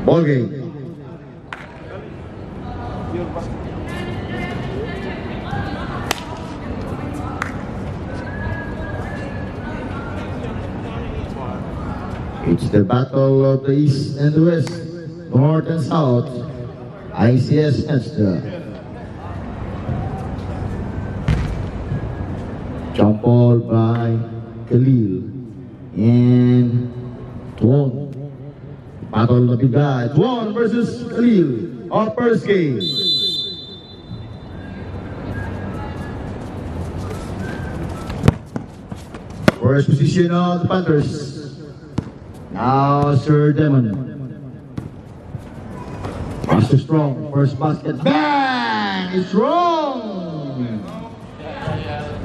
Ball game. It's the battle of the East and the West, North and South, ICS Extra. Jump ball by Khalil and Tuon. Battle of the guy, Tuon versus Khalil, our first game. First position of the Panthers. Now Sir Demon. Master Strong, first basket, bang! It's wrong!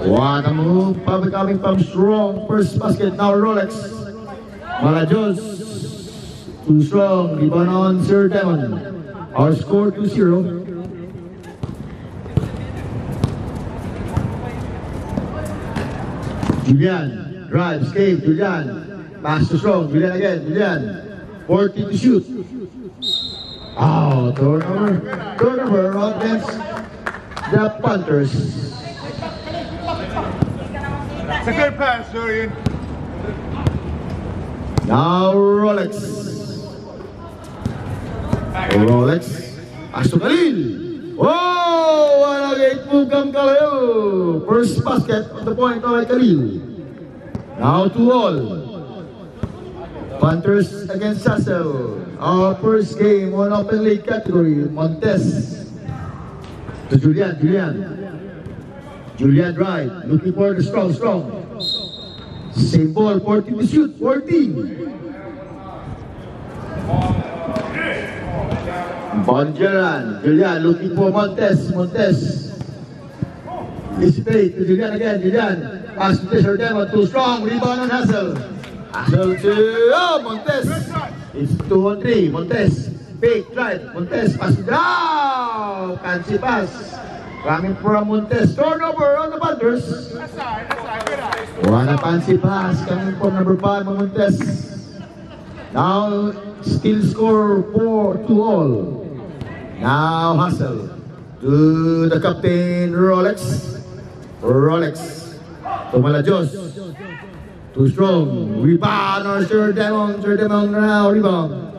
What a move, coming from Strong, first basket, now Rolex. Malajos, too strong, rebound on Sir Demon. Our score 2-0. Julian, drive, escape, Julian. Pass to Strong, Julian again, Julian. 40 to shoot. Oh, turnover against the Panthers. It's a good pass, Julian. Now Rolex. Rolex. Pass to Khalil. Oh, what a great move from Khalil. First basket on the point of Khalil. Now 2-all. Panthers against Sassel. Our first game on open league category. Montes to Julian. Julian drive. Looking for the strong. Same ball. 14 to shoot. 14. Bonjaran. Julian looking for Montes. Straight to Julian again. Julian. Pass to Sir Demon. Too strong. Rebound on Hassel. Hassel to Montes. It's 2-on-3. Montes. Fake drive. Montes. Pass down. Fancy pass. Coming from Montes. Turnover on the Panthers. One a fancy pass coming from number 5 Montes. Now still score 4-2-all. Now Hassel to the captain Rolex. To Malajos. Too strong. Rebound on Sir Demon now rebound.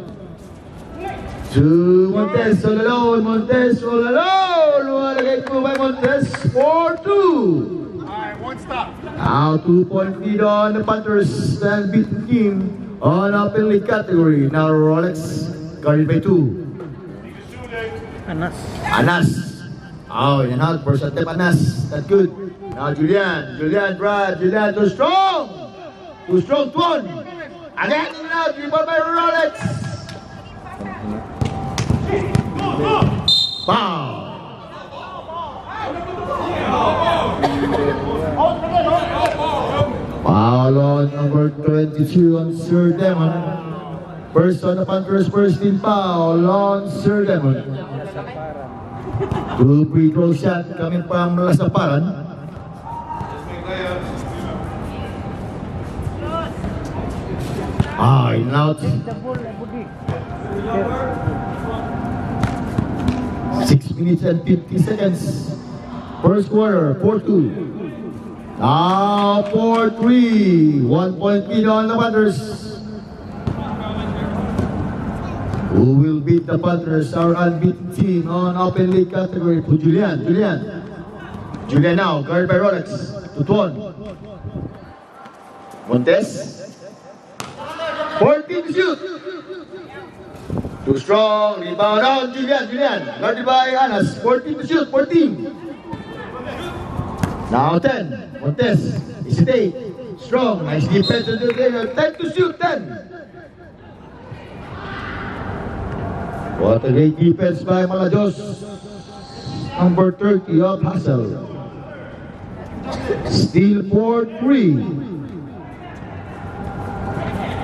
To Montes all alone. What a great move by Montes. 4-2. Alright, one stop. Now 2-point lead on the Panthers and beaten team on open league category. Now Rolex carried by 2. Anas. Oh, yan out. First attempt Anas. That's good. Now Julian drive. Julian too strong. Tuon. Again now, dribble by Rolex. Foul. Foul on number 22 on Sir Demon. First on the Panthers, first team foul on Sir Demon. 2 free throw shot coming from Lasaparan. In out. 6 minutes and 50 seconds. First quarter, 4-2. Now 4-3. 1-point lead on the Panthers. Who will beat the Panthers, our unbeaten team on open league category? To Julian now, guarded by Rolex. To Tuon. Montes. 14 to shoot. Too strong. Rebound out. Julian. Guarded by Anas. 14 to shoot. 14. Now 10. Montes. Hesitate. Strong. Nice defense. 10 to shoot. 10. What a great defense by Malajos. Number 30 of Hassel. Still 4-3.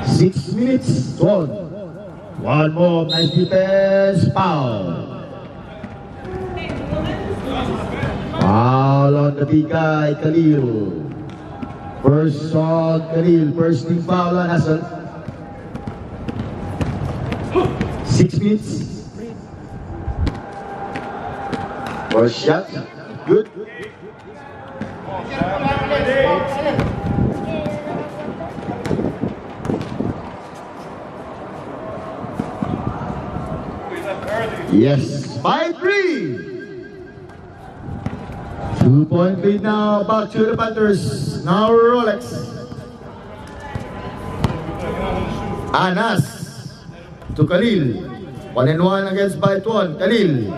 6 minutes gone. One more, nice defense, foul. pabati kay Khalil. First on Khalil, first team foul on Hassel. 6 minutes. First shot, good. Yes, by 3. 2-point lead now, back to the Panthers. Now Rolex. Anas to Khalil. 1-1 against Baituan. Khalil.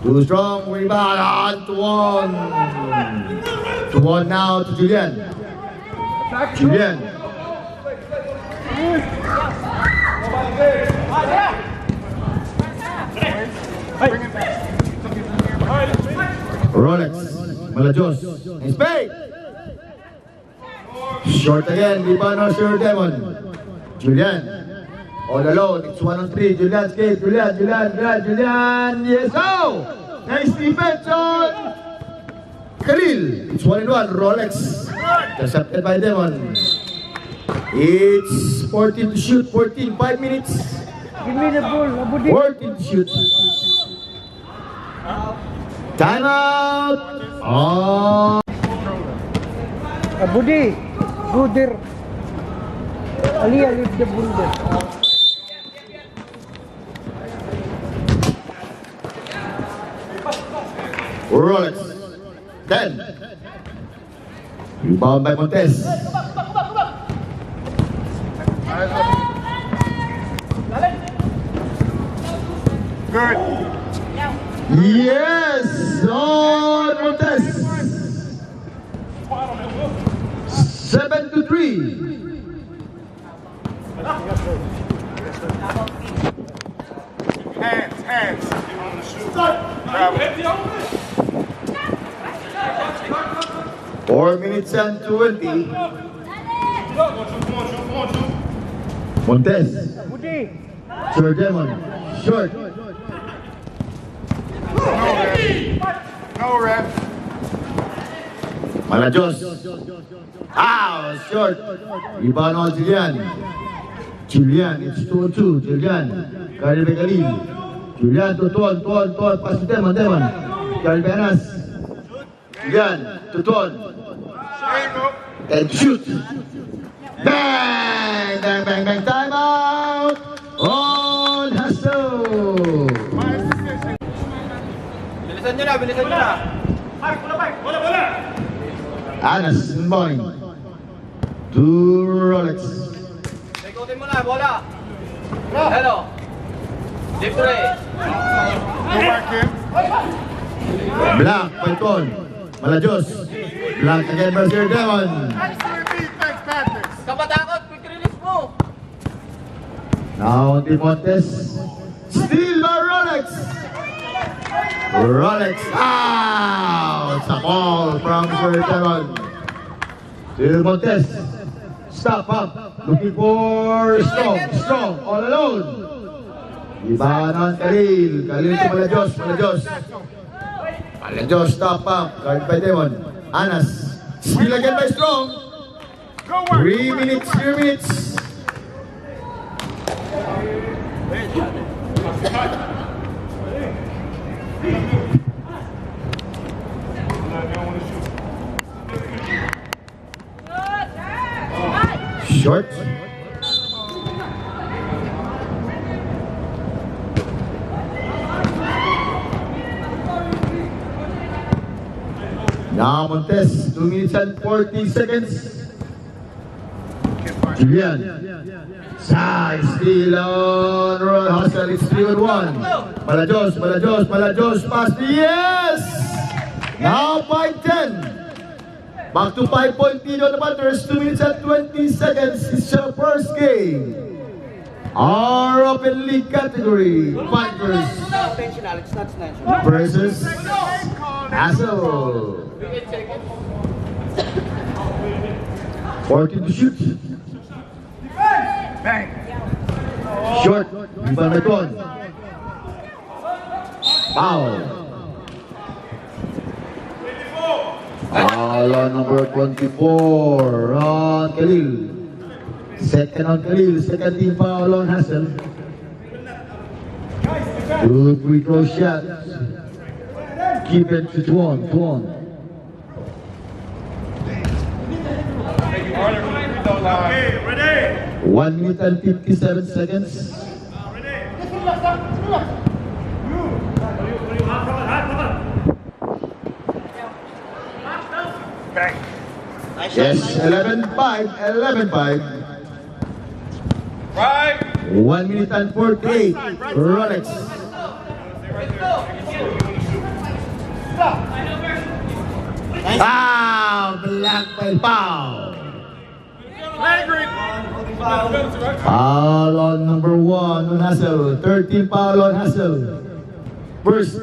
Too strong, rebound on to 1. To 1 now to Julian. Julian. Rolex, Malajos, in spade. Short again, Libano, sure Demon. Julian, all alone, it's 1-on-3, Julian escape, Julian, yes, oh! Nice defense on Khalil, it's 1-1, Rolex, intercepted by Demon. It's 14 to shoot, 14, 5 minutes. Give me the ball, Abudi. 14 to shoot. Time out! Oh! Abudi, go there. Aliyah, leave the ball there. Rolex. 10. Rebound by Montes. Good. Yes! On Montes. 7-3. Hands. Travel. 4 minutes and 20. Montes. Abudi. Sir Demon. Short. No ref. Malajos. Short. Rebound on Julian. Julian, it's 2-2. Julian. Khalil by Khalil. Julian to Tuan. Pass to Demon. Khalil by Anas. Julian to Tuan. And shoot. Bang! Time out. On Hassel. Bilisan nyo na. Anas Boy. To Rolex. Ikutin mo na, bola. Hello. Deep three. Go back in. Black, Paitón. Malajos. Black again by Sir Demon. Excellent defense, Panthers. Kapatakot, quick release mo. Now the Montes. Steal by Rolex. Rolex. It's a ball from Sir Demon. Still Montes. Stop up. Looking for strong. All alone. Ibanan Khalil. Khalil to Malajos. Malajos stop up. Guard by Demon. Anas. Steal again by Strong. Go work. 3 minutes. Short. Now Montes, 2 minutes and 40 seconds. Julian. Side steal on Royal Hustle. It's 3-1. Malajos. Pass. Yes! Now 5-10. Back to 5-point lead on the Panthers. 2 minutes and 20 seconds. It's your first game. Our Open League category. Panthers Intentional, it's not intentional. versus Hassel. 14 to shoot. Bang. Short. Rebound by Tuan. Foul. Foul on number 24 on Khalil. Second on Khalil, second team foul on Hassel. Good free throw shot. Keep it to Tuan. 1 minute and 57 seconds. Bang. Yes, 11-5, 11-5. Right. 1 minute and 48. Rolex. Black by foul. Foul on number 1 on Hassel. 13 foul on Hassel. First.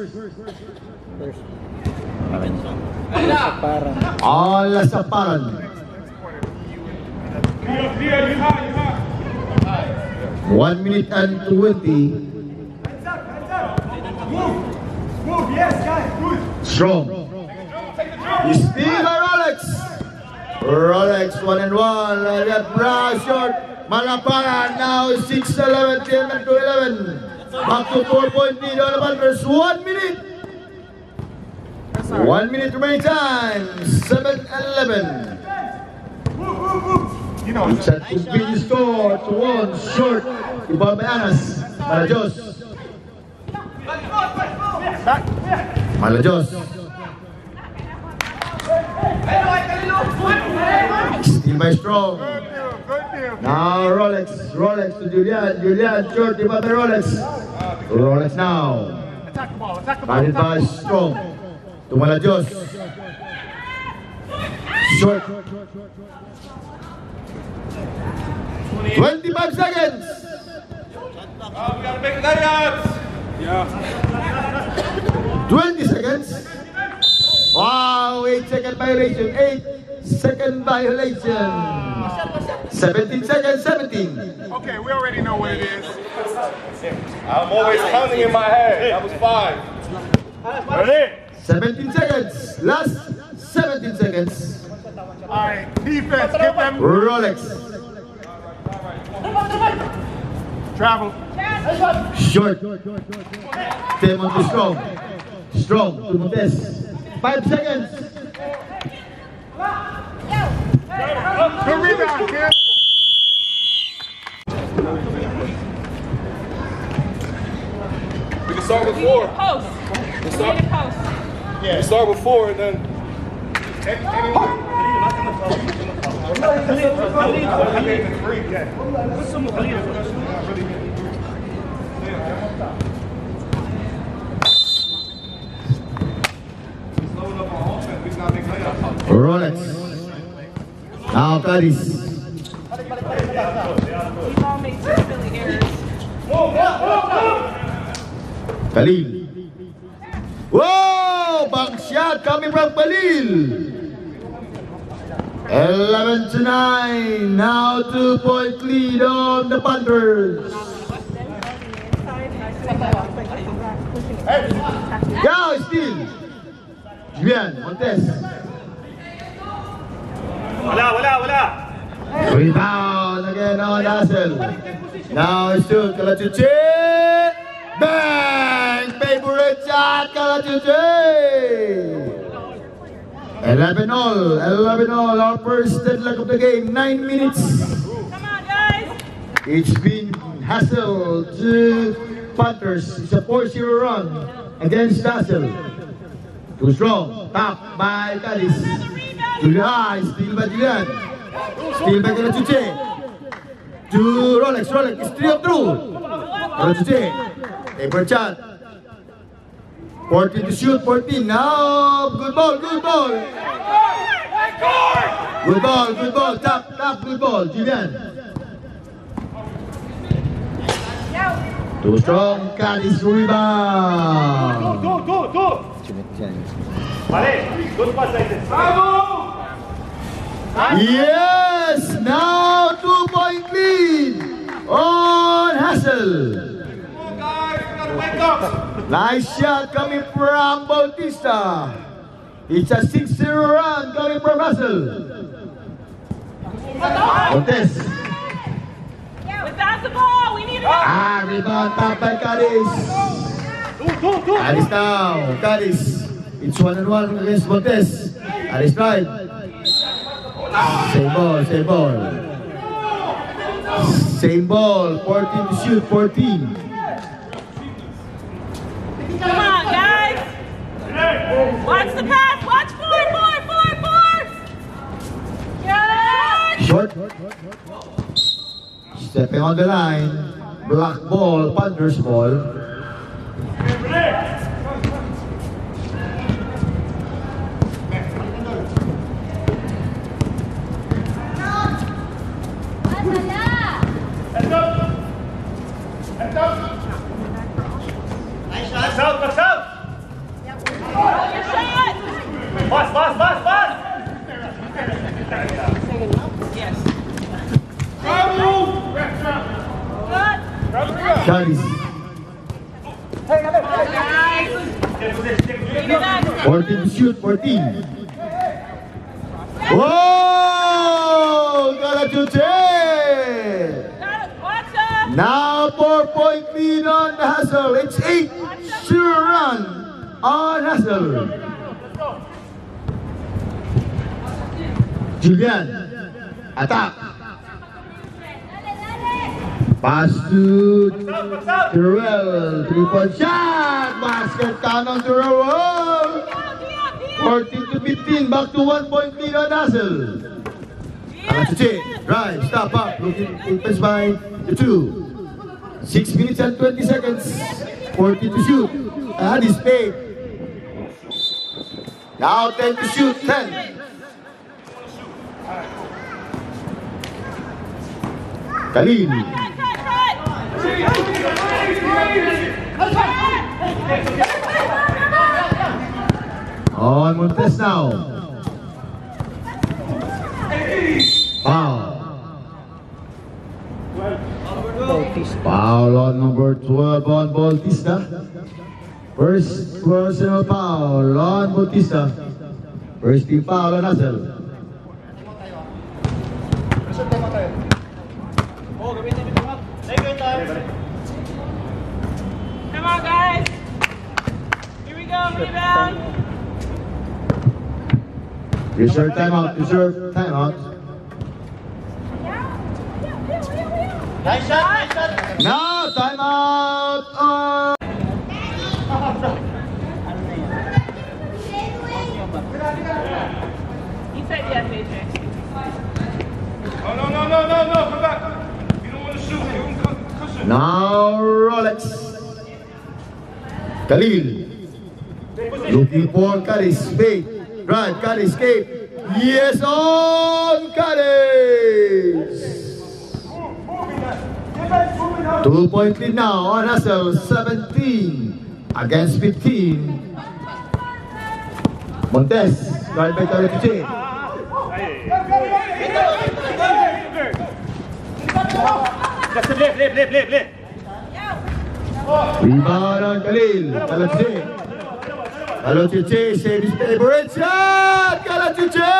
Parang. On Lasaparan. 1 minute and 20. Strong. Still a Rolex. Rolex 1 and 1. That bra short. Malaparan now 6-11, 10-11. Back to 4-point lead on the Panthers. 1 minute. 1 minute remaining time. 7-11. You know, It's a two-big score to 1 short. Ibang Bayanas. Malajos. Malajos. Still by Strong. good deal. Now Rolex to Julian short. Ibang Rolex. Rolex now. Attack the ball. Guided by Strong. To Malajos. Short. 25 seconds. We gotta make layups. 20 seconds. Wow, 8-second violation. 8-second violation. 17 seconds, 17. Okay, we already know what it is. I'm always counting in my head. That was 5. 17 seconds. Last 17 seconds. All right, defense, give them Rolex. travel. Short. Temon to Strong. Strong to Montes. 5 seconds. Good rebound, kid. We can start with 4. Post. We need a post. We can start with 4 and then Rolex. Now Caris. We've all made some silly errors. Khalil. Whoa! Bank shot coming from Khalil. 11-9. Now 2-point lead on the Panthers. Go still. Julian Montes. Wala. Rebound again on Hassel. Now it's to Kalatuche. Bang! Favorite shot, Kalatuche. 11-all. Our first deadlock of the game. 9 minutes. Come on, guys. It's been Hassel to Panthers. It's a 4-0 run against Hassel. Too strong. Top by Caris. Julian. Still by Julian. Still by Kalatuche. To Rolex. It's 3 of 2. Kalatuche. Paper shot. 14 to shoot. 14. Now. Good ball. Good ball. Top. Good ball. Julian. Too strong. Caris rebound. Yes! Now 2-point lead on Hassel. Guys, we gotta wake up. Nice shot coming from Bautista. It's a 6-0 run coming from Russell. Montes. Without the ball, we need to go. Rebound top by Caris. Caris now. Caris. It's 1-on-1 against Montes. Caris right. Same ball, same ball. Same ball. 14 to shoot, 14. Come on, guys. Watch the pass. Watch four. Good. Short. Stepping on the line. Black ball, Panthers ball. Pass out, pass out. Your shot. Pass. Yes. Good. Caris. Guys. Bring it back. 14 to shoot, 14. Whoa! Galatuche! Watch out. Now 4-point lead on the Hustle. It's 8-0 run on Hustle. Julian. Attack. Pass to Terrell. 3-point shot. Basket count on Terrell. 14 to 15. Back to 1-point lead on Hustle. Galatuche. Drive. Stop up. Looking defense by the 2. 6 minutes and 20 seconds. 40 to shoot. And is paid. Now 10 to shoot. 10. Khalil. On Montes now. Foul. Foul on number 12 on Bautista. First personal foul on Bautista. First team foul on Hustle. Come on, guys. Here we go. Rebound. Reserve timeout. Reserve timeout. Now timeout on. He said yes, AJ. Oh, no. Come back. You don't want to shoot. You want to cushion. Now Rolex. Khalil. Looking for Caris. Fake. Drive. Caris. Escape. Yes on Caris. 2-point lead now on Hustle. 17 against 15. Montes. Drive by Galatuche. Left. Rebound on Khalil. Galatuche. Galatuche saves his favorite shot. Galatuche.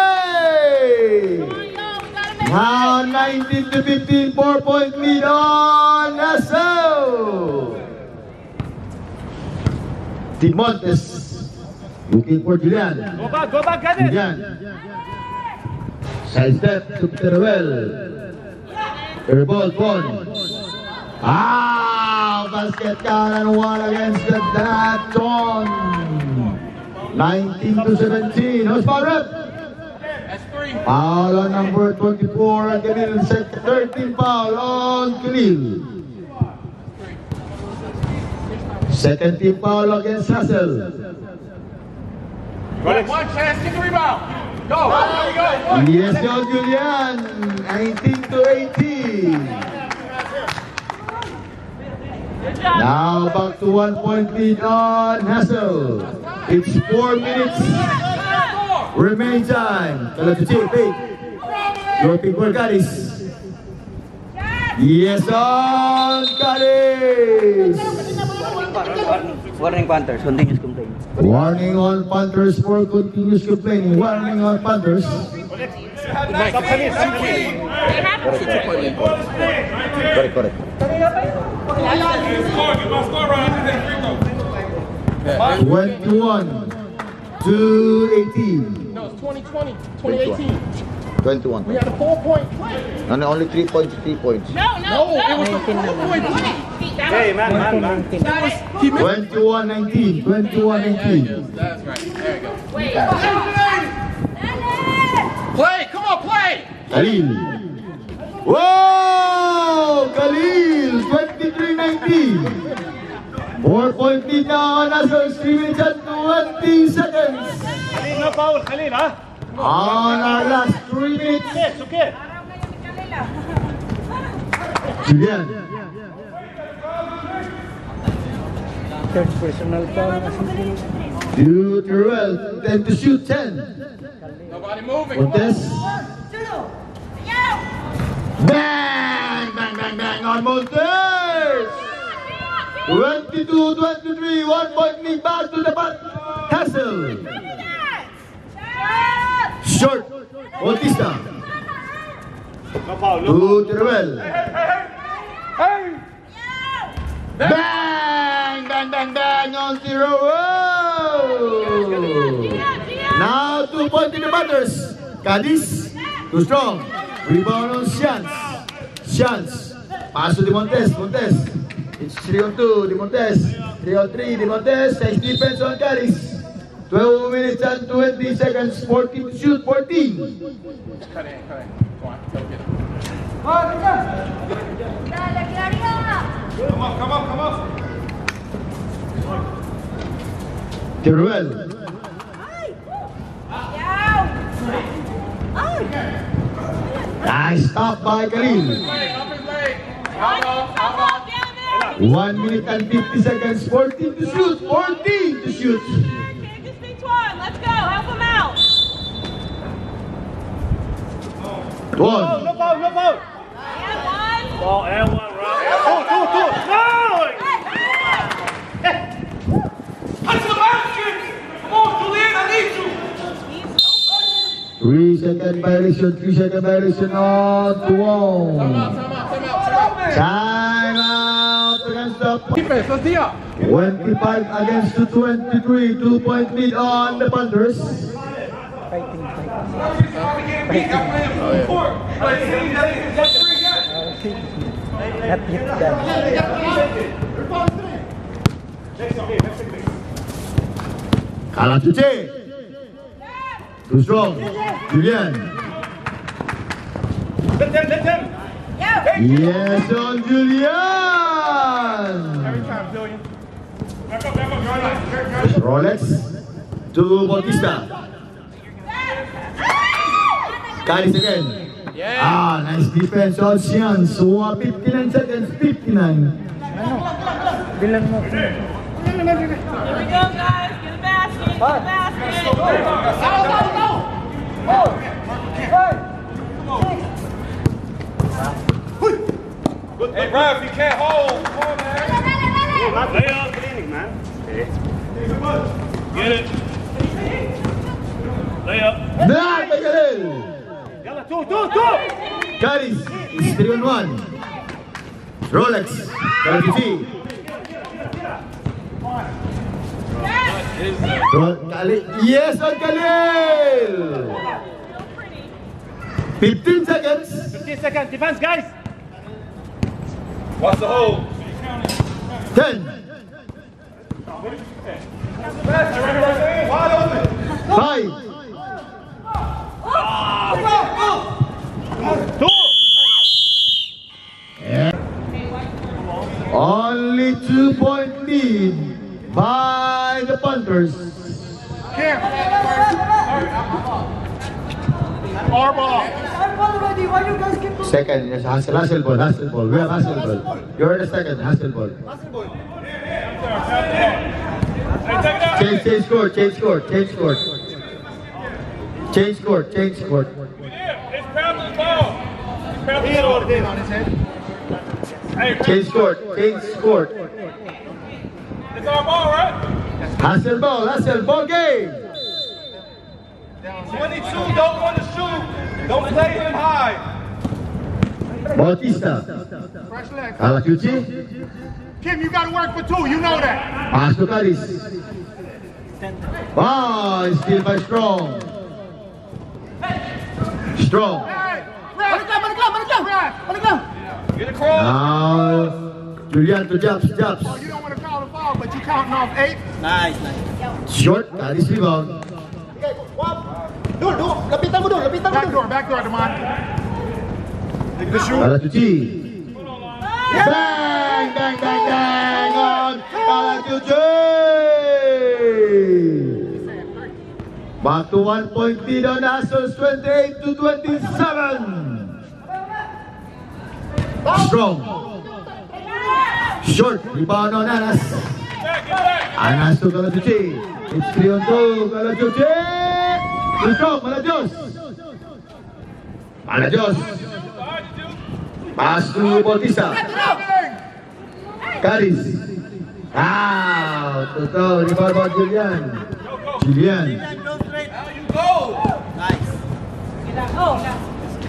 Now 19 to 15, 4-point lead on Hustle. Team Montes looking for Julian. Go back, get it. Julian. Side step to Teruel. Airball, Bon. Basket count and 1 against the Daton. 19 to 17. Who's foul rep? Foul on number 24 on Khalil. 13 foul on Khalil. Second team foul against Hustle. One chance, get the rebound. Go. Yes, go Julian. 19 to 18. Good job. Now back to 1-point lead on Hustle. It's 4 minutes remaining time. Galatuche, fake. Looking for Caris. Yes on Caris. Warning Panthers, continuous complaint. Warning on Panthers for continuous complaining. Warning on Panthers. They have to Correct. Score, get my score right. I did that free throw. 21 to 18. No, it's 2020, 2018. 21. We had a 4-point play. No, only 3 points, 3 points. No, It was a 4-point play. Hey, man. 21-19. 21-19. That's right. There you go. Wait. Play. Come on, play. Khalil. Whoa! Khalil, 23-19. 4-point lead now, National Streaming at 20 seconds. Khalil, no foul. Khalil, huh? On our last 3 minutes. It's okay. Julian. Third personal foul. To Terrell. Then to shoot 10. Nobody moving. Montes. Bang! On Montes! 22-23. 1 point lead back to the Hassel. Short. Bautista. No foul. No To Terrell. Bang on zero. Now 2 points in the Panthers. Cadiz, too strong. Rebound on Shans. Pass to Montes. It's 3-on-2. Montes. 3-on-3. Montes. Nice defense on Cadiz. 12 minutes and 20 seconds. 14 to shoot. 14. Cut in. Come on, go get it. Come up. Teruel. Nice stop by Khalil. Up his leg. Out. 1 minute and 50 seconds. 14 to shoot. 14 to shoot. Can't just be Twan. Let's go. Help him out. One. foul. No foul. And one. Ball and one, right? Two. No! Touch the basket. Come on, Julian, I need you. 3-second violation on Tuong. Time out against the Defense, let's D up. 25 against the 23. 2-point lead on the Panthers. Fighting. Not yet done. Kalachuche. Too strong. Julian. Let them. Yes on Julian. Every time, Julian. Back up. Rolex to Bautista. Cadiz again. Yeah. Nice defense on Sian. So 59 seconds. 59. Bilang mo. Here we go, guys. Get a basket. Hey, Ralph, you can't hold. Come on, man. Lay up cleaning, man. Get it. Lay up. Back by Khalil. Yalla, two. Cadiz is 3-on-1. Rolex. Kalachuche. Yes on Khalil. 15 seconds. 15 seconds. Defense, guys. What's the hold? 10. Wide open. 5. Two. Only 2-point lead by the Panthers. Second, yes, Hassel ball. We have Hassel ball. You're the second, Hassel ball. Change court. It's pounding the ball. It's pounding the ball. Hey, Change court. It's our ball, right? Hustle ball game. 22, don't want to shoot. Don't play him high. Bautista. Fresh leg. Alacucci. Kim, you got to work for two. You know that. Pass to Caris. Wow, still by Strong. Strong. Hey, balik lang. Get across. Now, Julian to Japs. You don't want to call a foul, but you counting off 8. Short, Caris rebound. Back door, Demond. Take the shoot. Alacucci. Bang on Alacucci. Back to 1 point lead on Hassels, 28-27. Strong. Short, rebound on Anas. Anas to Alacucci. It's 3-on-2, Alacucci. Strong, Malajos. Pass to Bautista. Caris. Out. Toto. Rebound by Julian.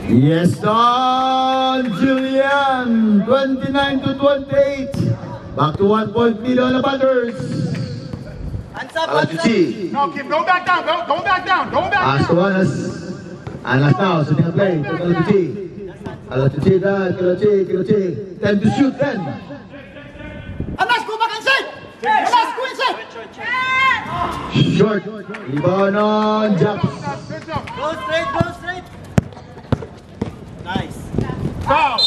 Yes, on Julian. 29-28. Back to 1 point lead on the Panthers. Alacucci. No, Kim, go back down. Go back down. Pass to Anas. Anas now, shooting a play. To Alacucci. Alacucci. Time to shoot then. Anas, go back inside! Anas, go inside! Short. Rebound on Japs. Good job. Go straight! Nice. Foul.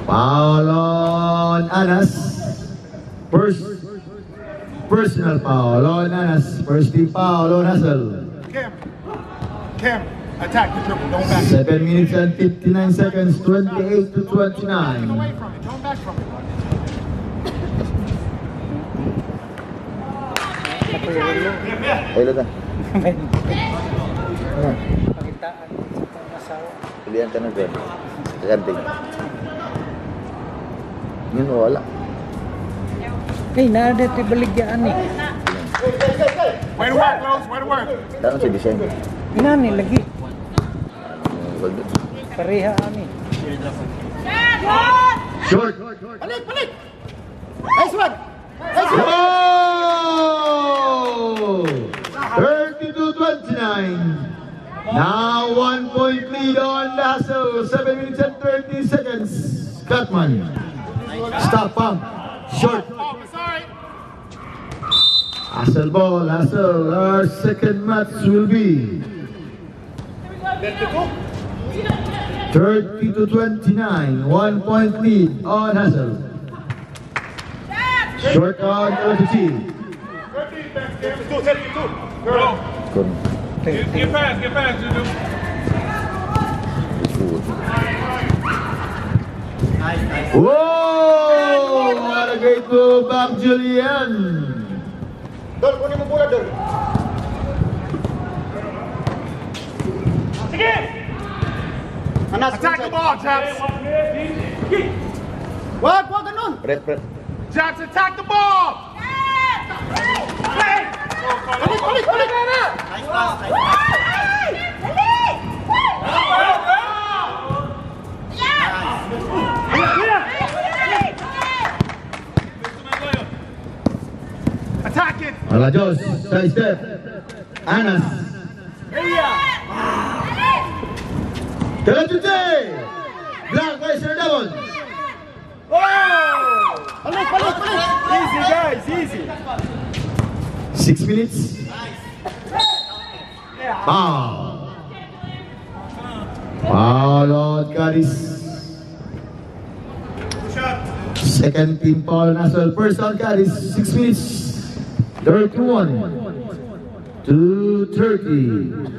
Foul on Anas. Personal foul on Anas. First team foul on Hassel. Kim, attack the triple. Don't back. 7 minutes and 59 seconds, 28-29. Away from it. Don't back from it. Ay, lata. Pakitaan sa pangasawa. Pilihan ka na dyan. Kaganting. Yun, wala. Eh, nada ito baligyan eh. Way to work, Rose. Way to work. Tanong si Vicen. Inani lagi. Pareha ani. Short. Balik! Nice one! Oh! 32-29. Now 1 point lead on Hassel. 7 minutes and 30 seconds. Cutman. Stop pump. Short. Oh, sorry. Hassel ball. Hassel. Our second match will be 30-29. 1 point lead on Hassel. Short on Alacucci. 13 back, Cam. Let's go, 72. Girl. Get past, Juju. Whoa! What a great move back, Julian. Dol, kunin mo bola, Dol. Sige! Attack the ball, Japs. Wag ganun! Japs, attack the ball. Hey! Balik. Nice pass. Attack it. Malajos, side step. Anas. Alacucci. Black Racer Devon. Balik! Easy, guys. Easy. 6 minutes. Foul. Foul on Caris. Second team foul as well. First on Caris. 6 minutes. 31 to 30.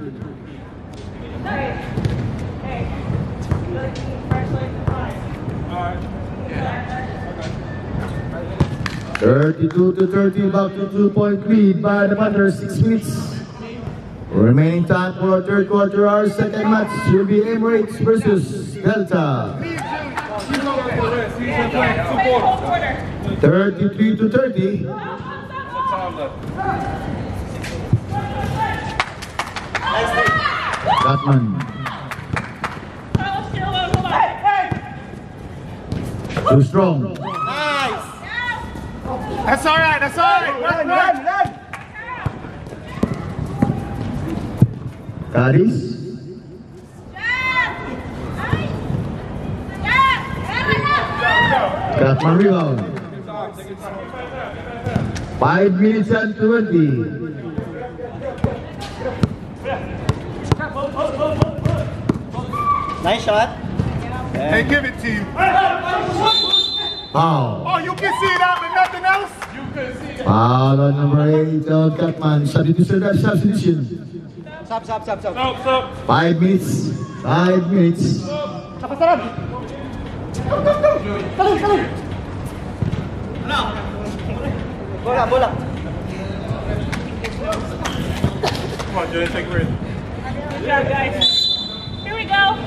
32-30, back to 2-point lead by the Panthers. 6 minutes. Remaining time for our third quarter. Our second match will be Emirates versus Delta. You know what it is. Whole quarter. 33 to 30. Time left. Gatman. Carlos, still on. Hold on. Too strong. That's all right. That's all right. Run. Caris. Gatman rebound. 5 minutes and 20. Nice shot. They give it to you. Foul. Oh, you can see that, but nothing else. Foul on number 8 of Gatman. Substitution. Sab. 5 minutes. 5 minutes. Bola. Come on, Jay, take a risk. Good job, guys. Here we go.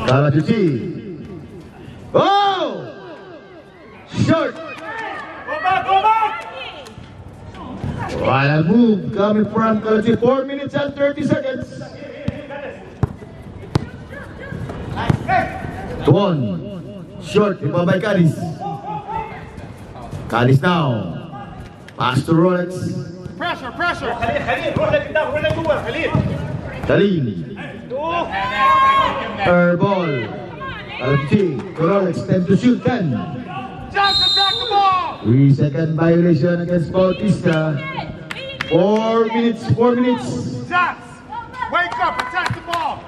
Kalajuchi. Oh! Short. Go back. Wild move coming from Kalajuchi. 4 minutes and 30 seconds. Tuon. Short. Iba by Caris. Caris now. Pass to Rolex. Pressure. Talin. Air ball. Kalajuchi. To Rolex. 10 to shoot. 10. Just attack the ball. 3-second violation against Bautista. 4 minutes. 4 minutes. Just wake up, attack the ball.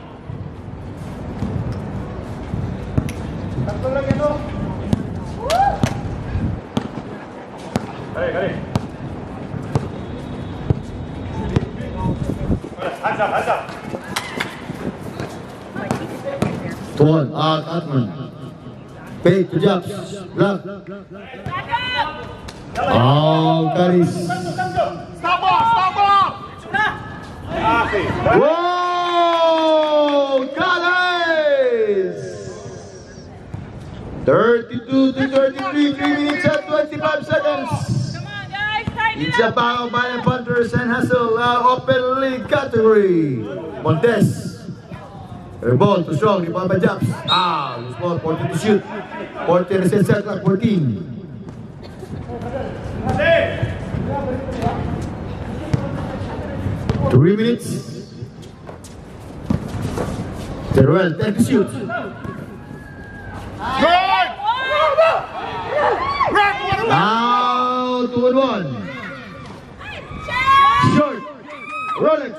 Tuon. Atman. Fake to jump. Block. Back up. Oh, Caris. Stop ball. Whoa! Caris! 32 to 33, 3 minutes and 25 seconds. Come on, guys. Tighten It's it a up. foul by the Panthers and Hassel, open league category. Montes. Ball too strong, the ball by Japs. Loose ball, 14 to shoot. 14 is set clock, 14. Three minutes. Teruel, 10 to shoot. Good. Now 2 and 1. Short. Rolex.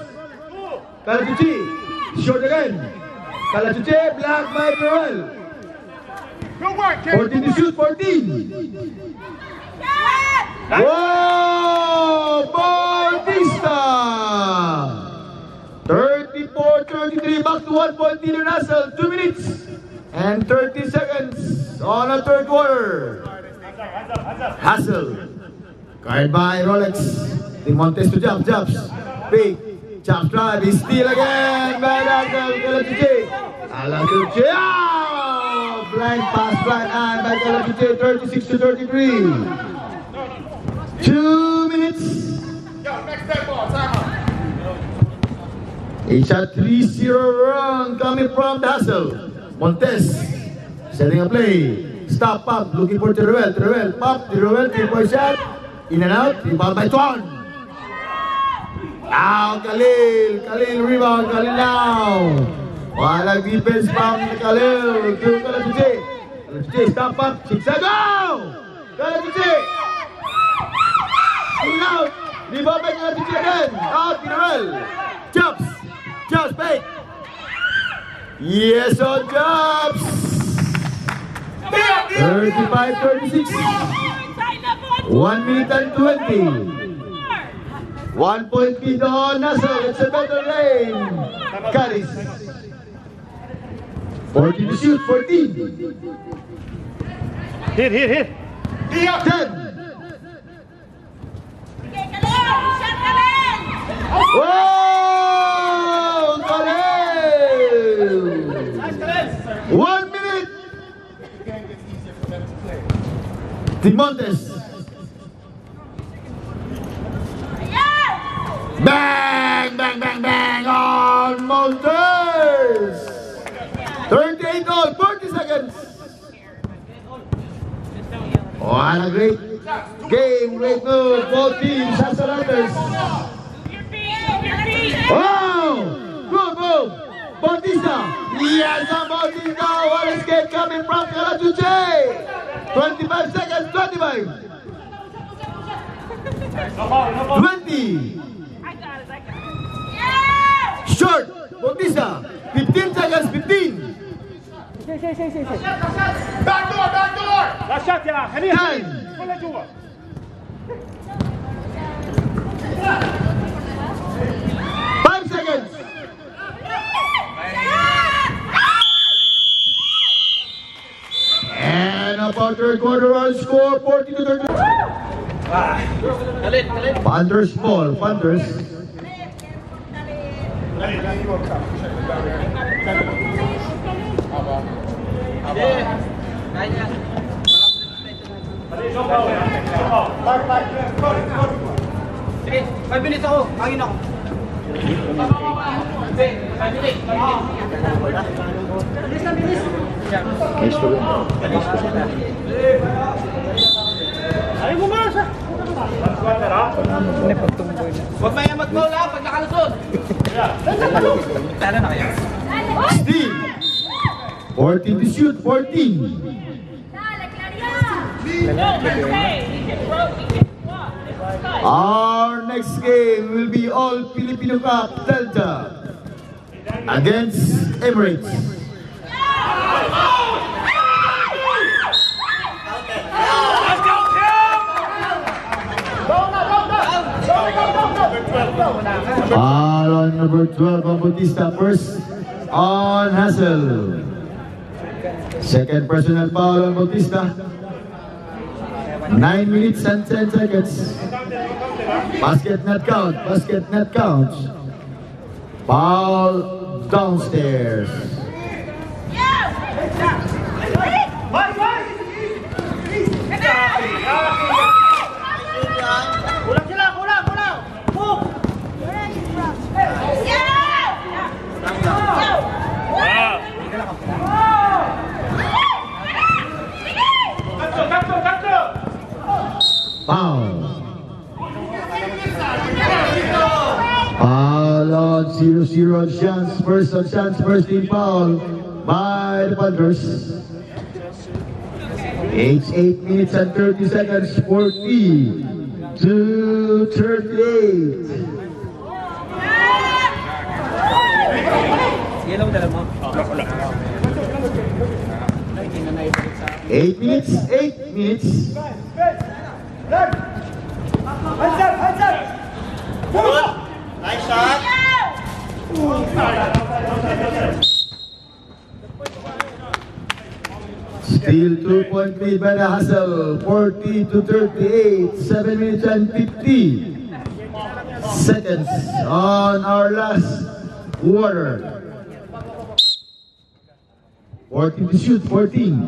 Kalajuchi. Short again. Kalajuchi, blocked by Teruel. Good work, kid. 14 to shoot, 14. Whoa! Bautista! 34-33, back to 1 point leader Nassau. 2 minutes and 30 seconds on a third quarter. Hassel. Guarded by Rolex. The Montes to jump, jumps. Big. Jump drive, he steal again by Hassel. Kalajuchi. Oh! Blind pass, blind eye by Kalajuchi. 36 to 33. 2 minutes. Yo, next dead ball, timeout. It's a 3-0 run coming from Hassel. Montes setting a play. Stop up, looking for Teruel. Teruel, pop. Teruel, 3-point shot. In and out. Rebound by Tuon. Now Khalil. Khalil rebound. Khalil now. Walang defense from Khalil. To Kalajuchi. Kalajuchi, stop up. 6 a go. Kalajuchi. In out. Rebound by Kalajuchi again. Out. Teruel. Jumps. Jumps, bait. Yes, on jumps. 35-36. Tighten up on 1 minute and 20. 1 point lead on Nassau. It's a better lane. Caris. 14 to shoot. 14. Hit. 10. Wow! Khalil! 1 minute! Timontes. Bang! Bang! Bang! Bang! On Montes! 38 all, 40 seconds. What a great game, great move. Both teams have surrenders. Oh! Good move! Bautista! Yes, Bautista! What a skate coming from Karachuche! 25 seconds, 25! 20! Short! Bautista! 15 seconds, 15! Back door, back door! Last shot يا خليل 10! ولا جوا 5 seconds! And about third quarter run score 40 to 30. Panthers ball, Panthers. Sige, 5 minutes ako. Hangin ako. Ay mo man siya Huwag may mag-goal ha pag nakalusot. Tala na kaya. Steve. 14 to shoot, 14. Our next game will be all Filipino Cup Delta against Emirates. Foul on number 12 on Bautista. First on Hassel. Second personal foul on Bautista. 9 minutes and 10 seconds. Basket not count. Basket not count. Foul downstairs. kulang sila kulang move Tatlo Foul. Foul on 0-0 on chance. First team foul by the Panthers. It's 8 minutes and 30 seconds. 40 to 38. Sige lang, dala mo. 8 minutes, 8 minutes. Nice shot. Still 2-point lead by the Hassel. 40 to 38. 7 minutes and 50 seconds on our last quarter. 14 to shoot, 14.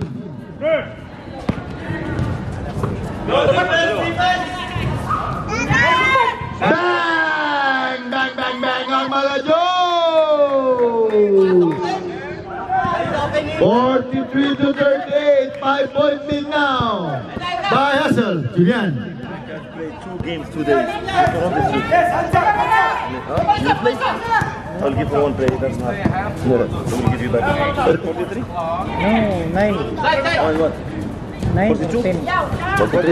Bang! Bang, bang, bang on Malajo! 43 to 38, 5-point lead now by Hassel. Julian. Played 2 games, 2 days. You play? I'll give you 1 play. That's not. No, let me give you back. 43? No, 9. On what? 9 or 10. 43.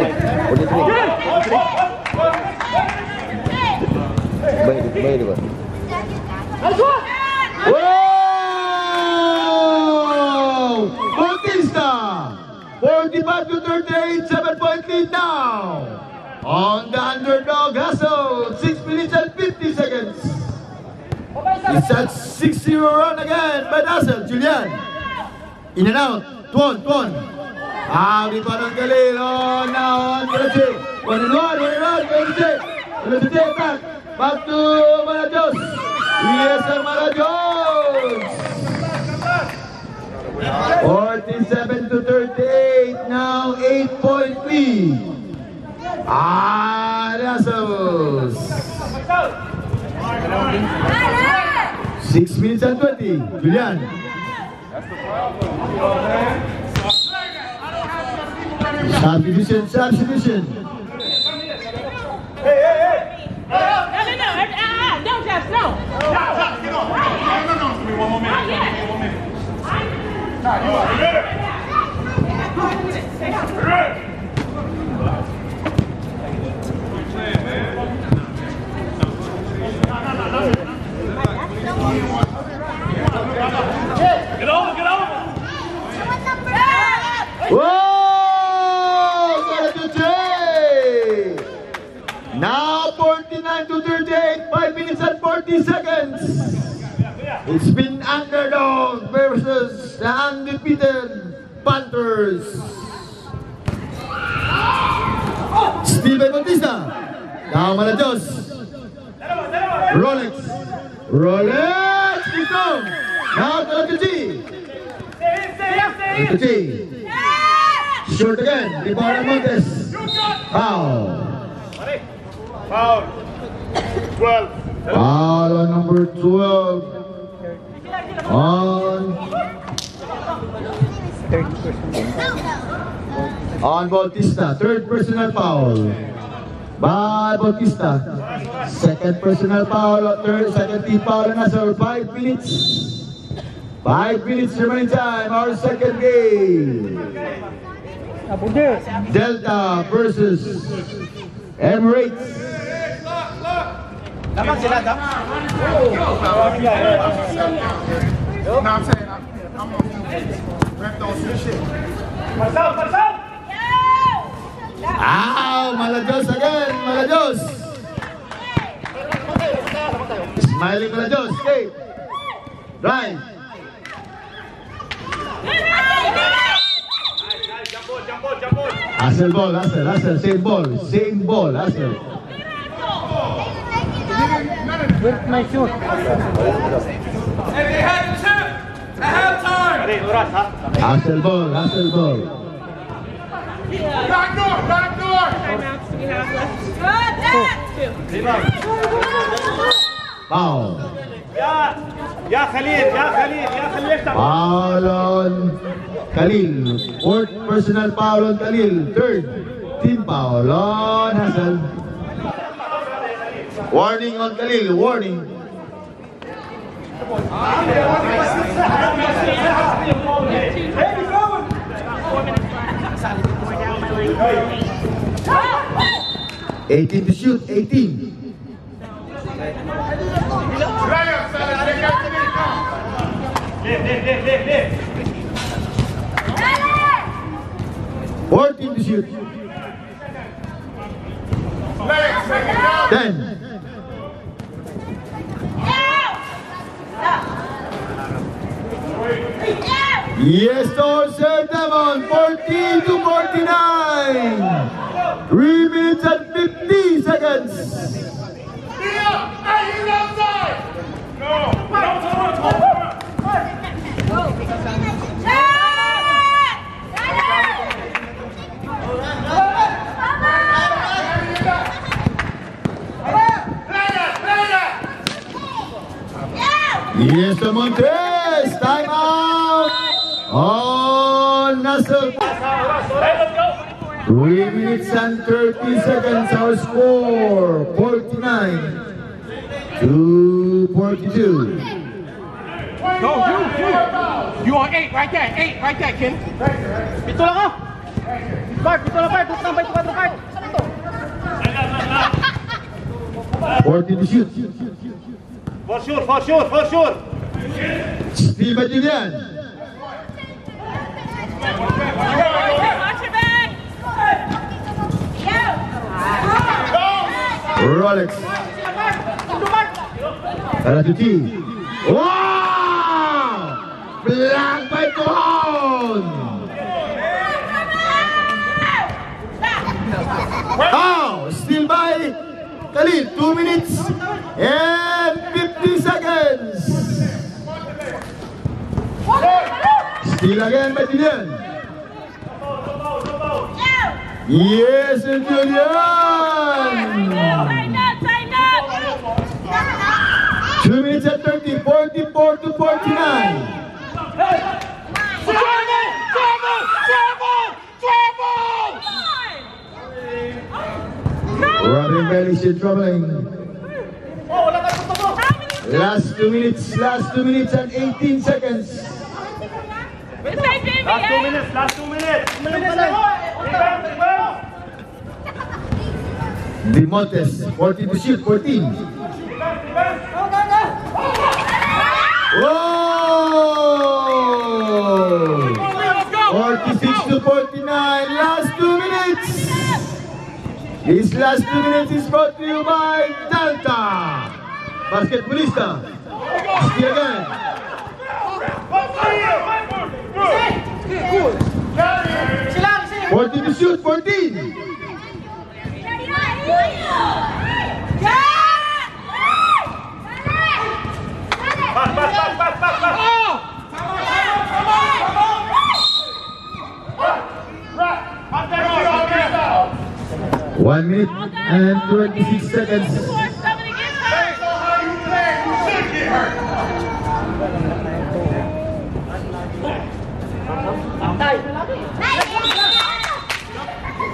43. Bay ba? Whoa! Bautista! 45 to 38, 7-point lead now. On the underdog Hassel, 6 minutes and 50 seconds. It's that 6-0 run again by Hassel. Julian. In and out. Tuon. Abi pa ng Galil. Oh, now on Karachi. 1 and 1, Karachi. Karachi attack. Back to Malajos. Yes, sir, Malajos. 47 to 38. Now 8-point lead. Nasos. 6 minutes and 20. Julian. Substitution, substitution. No, don't just no. Get on. No. Give me one more minute. Not yet. Give me 1 minute. Nah, You are. Get over. Whoa! Now 49 to 38, 5 minutes and 40 seconds. It's been underdog versus the undefeated Panthers. Steal by Bautista. Now Malajos. Rolex. Keep going. Now Talatucci. Short again. Rebound Montes. Foul. Foul. 12. Foul on number 12. On Bautista. Third personal foul by Bautista. Second personal foul. Second team foul on Nassau. 5 minutes. 5 minutes remaining time. Our second game. Abudir. Delta versus Emirates. No, I'm saying I'm gonna rep those shit. Malajos again. Malajos. Smiling Malajos. Okay. Drive. Hassel ball, Hassel, same ball, Hassel. Where's my shoot? Hey, they had the tip at halftime. Hassel ball. Back door. Timeouts do we have left? Foul. يا خليل Foul on Khalil. Fourth personal foul on Khalil. Third team foul on Hassel. Warning on Khalil. Warning. Oh! 18 to shoot. 18. Layup, fellas. They got to come. 14 to shoot. Legs, make it go. 10. Yes, sir, Devon. 14 to 49. 3 minutes and 50 seconds. Hey, he's outside. Yes, Montes. Time out. On Nassau. 3 minutes and 30 seconds. Our score 49 to 42. Go, You on 8 right there. 8 right there, Ken. Pito lang ka. Bart, pito lang, Bart. Tambay ito, Bart. 40 to shoot. For sure. Steve Julian. Watch your back! Rolex. Talatucci. Wow! Block by Tuhon. Oh, still by Khalil. 2 minutes And 50 seconds. Steal again by Julian. Yes, and Julian. Tighten up. 2 minutes and 30, 44 to 49. Robin Belly still troubling. Last 2 minutes and 18 seconds. Last 2 minutes, last 2 minutes. Demontes, 14 to shoot, 14. Whoa! 46 to 49, last 2 minutes. This last 2 minutes is brought to you by Delta. Basketballista. Steal again. 14 to shoot, 14. One minute and 26 seconds.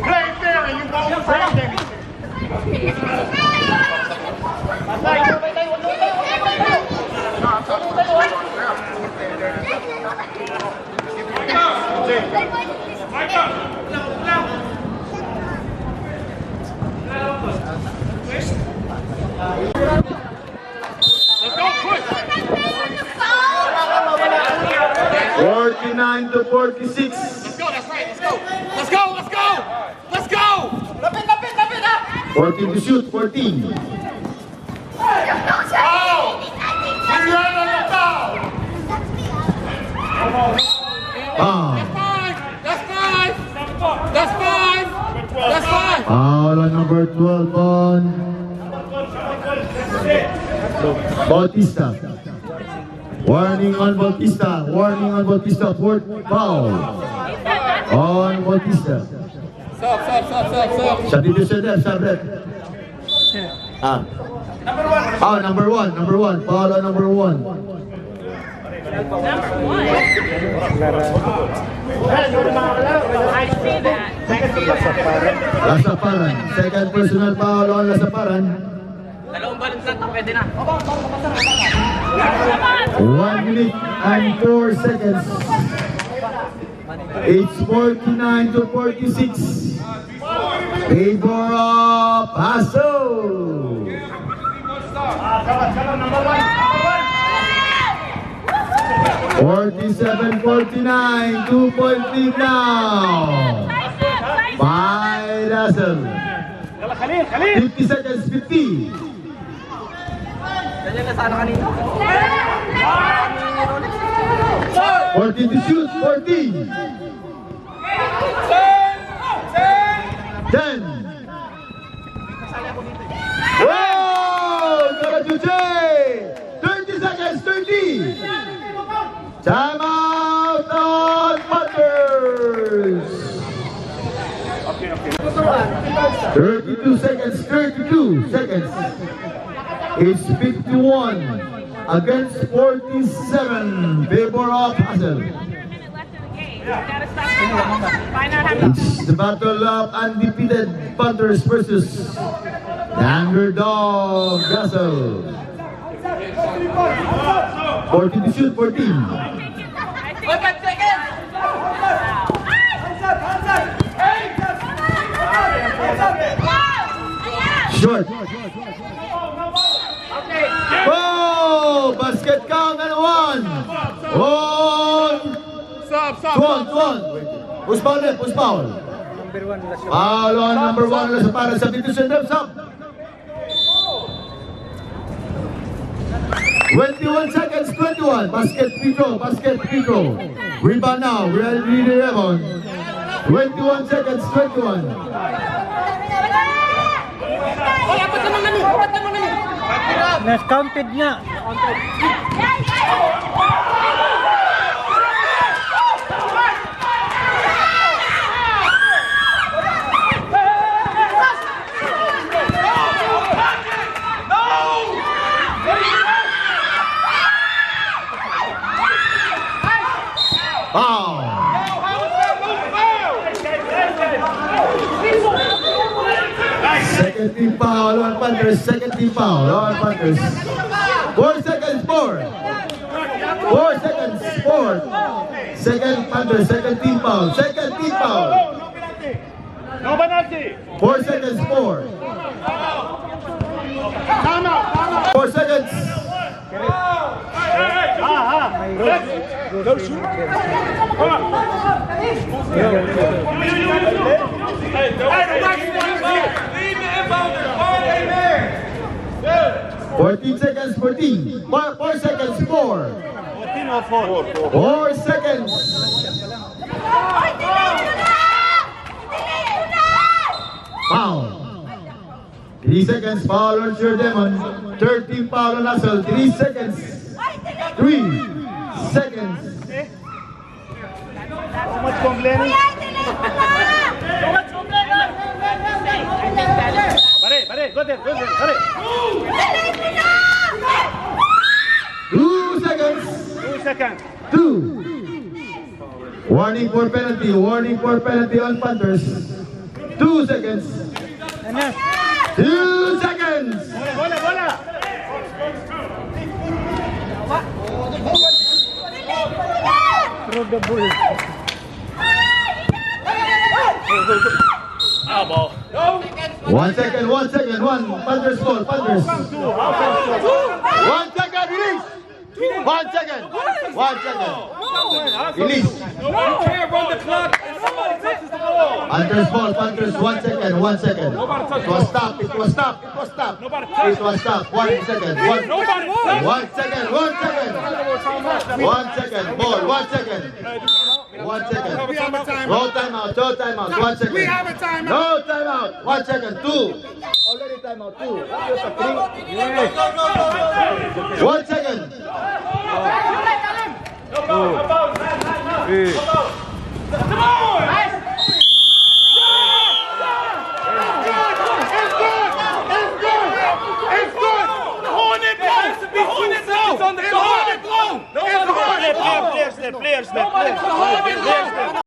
Play fair and you won't break anything. Let's go, quick. 49 to 46. Let's go, that's right. Let's go. 14 to shoot, 14. That's five. Foul on number 12 on Bautista. Warning on Bautista. Fourth foul on Bautista. Sub. Shot it to Sabret. Number one. Foul on number 1. I see that. Lasaparan. Second personal foul on Lasaparan. 1 minute and 4 seconds. It's 49 to 46. Favor of Paso. 47-49, 2-point lead now. By Russell. 50 seconds, 50. 14 to shoot, 14. 10. Whoa! Karajuche! 30 seconds, 30. Time out on Panthers. 32 seconds. It's 51 against 47. Favor of Hassel. It's the battle of undefeated Panthers versus the underdog Hassel. 14 to shoot, 14. Short. Oh, basket count and 1. One. Push foul. Foul on number 1 para substitution reps up. 21 seconds, 21. Basket free throw. Rebound now. We are really 21 seconds, 21. Nas-counted nga. Foul. Second team foul on Panthers. Second team foul on Panthers. 4 seconds, 4. 4 seconds, 4. Second Panthers, second team foul. Second team foul. No penalty. 4 seconds, 4. 4 seconds. Go shoot. Come on. Hey, leave the inbounder. Find a man. 14 seconds, 14. 4 seconds, 4. 14 or 4? 4 seconds. Foul. 3 seconds, foul on Sir Demon. Third team foul on Hassel. 3 seconds. 3 seconds. How much complaining? Pare, go there, pare. 2 seconds. 2 seconds. 2. Warning for penalty. Warning for penalty on Panthers. 2 seconds. Anas. 2 seconds. Bola. Through the bull. Ah, ball. 1 second, 1 second, 1. Panthers ball, Panthers. 1 second, release. 1 second. 1 second. Release. You can't run the clock and somebody touches the ball. Panthers ball, Panthers. 1 second, 1 second. It was stop, it was stop, it was stop. It was stop. 1 second, 1 Nobody. 1 second, 1 second. 1 second, ball, 1 second. 1 second. We have a timeout. No timeout, no timeout. 1 second. We have a timeout. No timeout. 1 second, 2. Already timeout, 2. 1 second. On the Players,